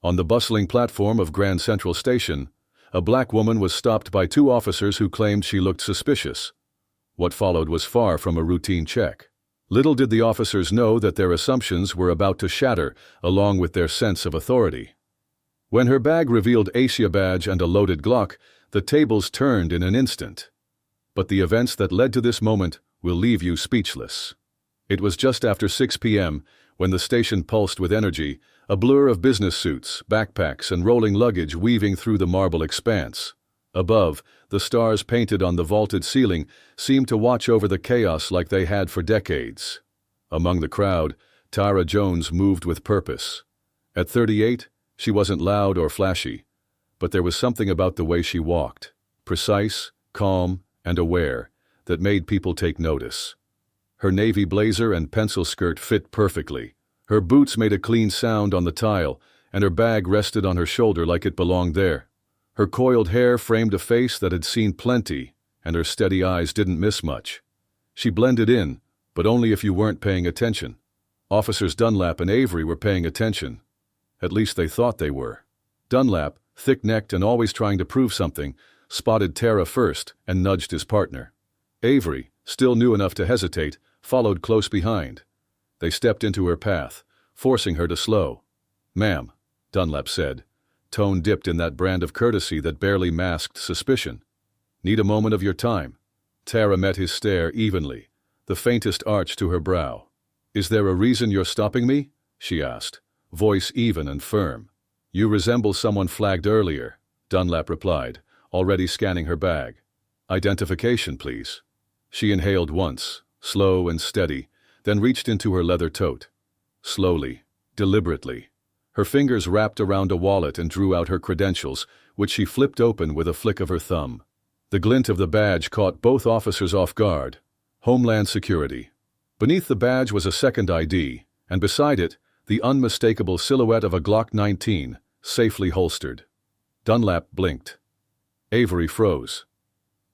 On the bustling platform of Grand Central Station, a black woman was stopped by two officers who claimed she looked suspicious. What followed was far from a routine check. Little did the officers know that their assumptions were about to shatter, along with their sense of authority. When her bag revealed Asia badge and a loaded Glock, the tables turned in an instant. But the events that led to this moment will leave you speechless. It was just after 6 p.m., when the station pulsed with energy, a blur of business suits, backpacks, and rolling luggage weaving through the marble expanse. Above, the stars painted on the vaulted ceiling seemed to watch over the chaos like they had for decades. Among the crowd, Tara Jones moved with purpose. At 38, she wasn't loud or flashy, but there was something about the way she walked, precise, calm, and aware, that made people take notice. Her navy blazer and pencil skirt fit perfectly. Her boots made a clean sound on the tile, and her bag rested on her shoulder like it belonged there. Her coiled hair framed a face that had seen plenty, and her steady eyes didn't miss much. She blended in, but only if you weren't paying attention. Officers Dunlap and Avery were paying attention. At least they thought they were. Dunlap, thick-necked and always trying to prove something, spotted Tara first and nudged his partner. Avery, still new enough to hesitate, followed close behind. They stepped into her path, forcing her to slow. "Ma'am," Dunlap said, tone dipped in that brand of courtesy that barely masked suspicion. "Need a moment of your time?" Tara met his stare evenly, the faintest arch to her brow. "Is there a reason you're stopping me?" she asked, voice even and firm. "You resemble someone flagged earlier," Dunlap replied, already scanning her bag. "Identification, please." She inhaled once, slow and steady, then reached into her leather tote. Slowly, deliberately. Her fingers wrapped around a wallet and drew out her credentials, which she flipped open with a flick of her thumb. The glint of the badge caught both officers off guard. Homeland Security. Beneath the badge was a second ID, and beside it, the unmistakable silhouette of a Glock 19, safely holstered. Dunlap blinked. Avery froze.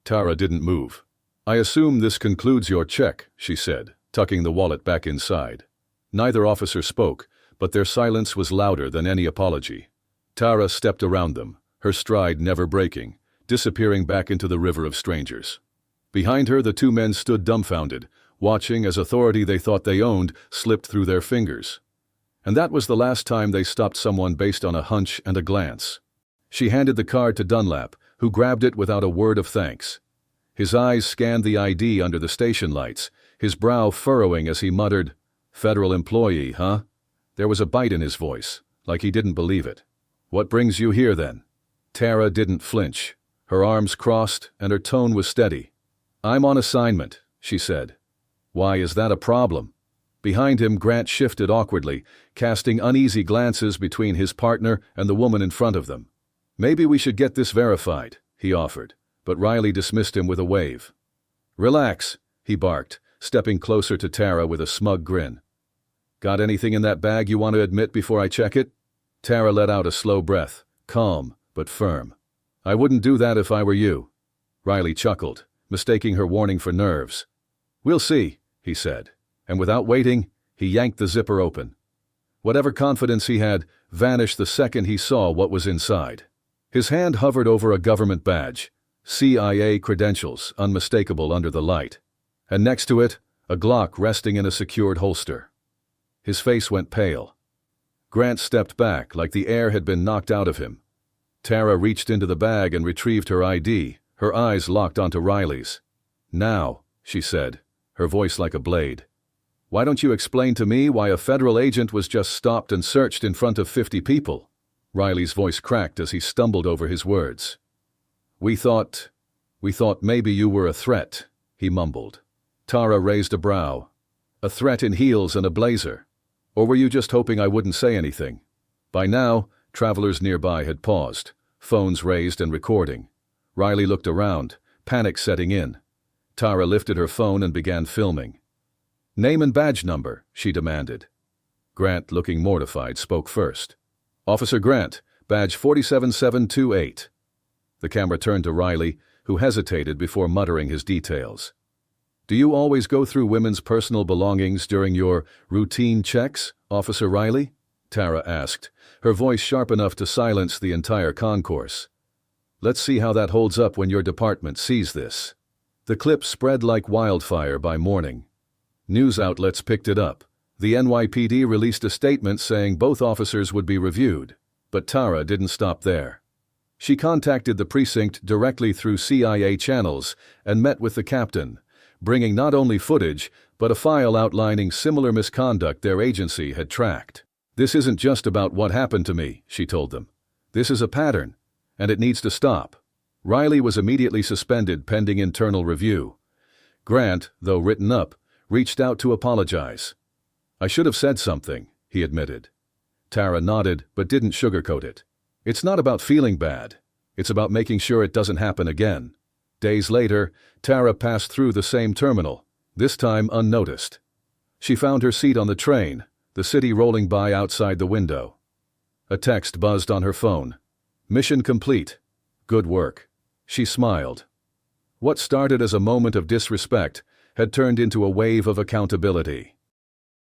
Tara didn't move. "I assume this concludes your check," she said, tucking the wallet back inside. Neither officer spoke, but their silence was louder than any apology. Tara stepped around them, her stride never breaking, disappearing back into the river of strangers. Behind her, the two men stood dumbfounded, watching as authority they thought they owned slipped through their fingers. And that was the last time they stopped someone based on a hunch and a glance. She handed the card to Dunlap, who grabbed it without a word of thanks. His eyes scanned the ID under the station lights, his brow furrowing as he muttered, "Federal employee, huh?" There was a bite in his voice, like he didn't believe it. "What brings you here, then?" Tara didn't flinch. Her arms crossed, and her tone was steady. "I'm on assignment," she said. "Why is that a problem?" Behind him, Grant shifted awkwardly, casting uneasy glances between his partner and the woman in front of them. "Maybe we should get this verified," he offered, but Riley dismissed him with a wave. "Relax," he barked, stepping closer to Tara with a smug grin. "Got anything in that bag you want to admit before I check it?" Tara let out a slow breath, calm but firm. "I wouldn't do that if I were you." Riley chuckled, mistaking her warning for nerves. "We'll see," he said, and without waiting, he yanked the zipper open. Whatever confidence he had vanished the second he saw what was inside. His hand hovered over a government badge, CIA credentials unmistakable under the light, and next to it, a Glock resting in a secured holster. His face went pale. Grant stepped back like the air had been knocked out of him. Tara reached into the bag and retrieved her ID, her eyes locked onto Riley's. "Now," she said, her voice like a blade. "Why don't you explain to me why a federal agent was just stopped and searched in front of 50 people? Riley's voice cracked as he stumbled over his words. We thought maybe you were a threat," he mumbled. Tara raised a brow. "A threat in heels and a blazer? Or were you just hoping I wouldn't say anything?" By now, travelers nearby had paused, phones raised and recording. Riley looked around, panic setting in. Tara lifted her phone and began filming. "Name and badge number," she demanded. Grant, looking mortified, spoke first. "Officer Grant, badge 47728. The camera turned to Riley, who hesitated before muttering his details. "Do you always go through women's personal belongings during your routine checks, Officer Riley?" Tara asked, her voice sharp enough to silence the entire concourse. Let's see how that holds up when your department sees this. The clip spread like wildfire by morning. News outlets picked it up. The NYPD released a statement saying both officers would be reviewed. But Tara didn't stop there. She contacted the precinct directly through CIA channels and met with the captain, bringing not only footage, but a file outlining similar misconduct their agency had tracked. This isn't just about what happened to me, she told them. This is a pattern, and it needs to stop. Riley was immediately suspended pending internal review. Grant, though written up, reached out to apologize. I should have said something, he admitted. Tara nodded but didn't sugarcoat it. It's not about feeling bad. It's about making sure it doesn't happen again. Days later, Tara passed through the same terminal, this time unnoticed. She found her seat on the train, the city rolling by outside the window. A text buzzed on her phone. Mission complete. Good work. She smiled. What started as a moment of disrespect had turned into a wave of accountability.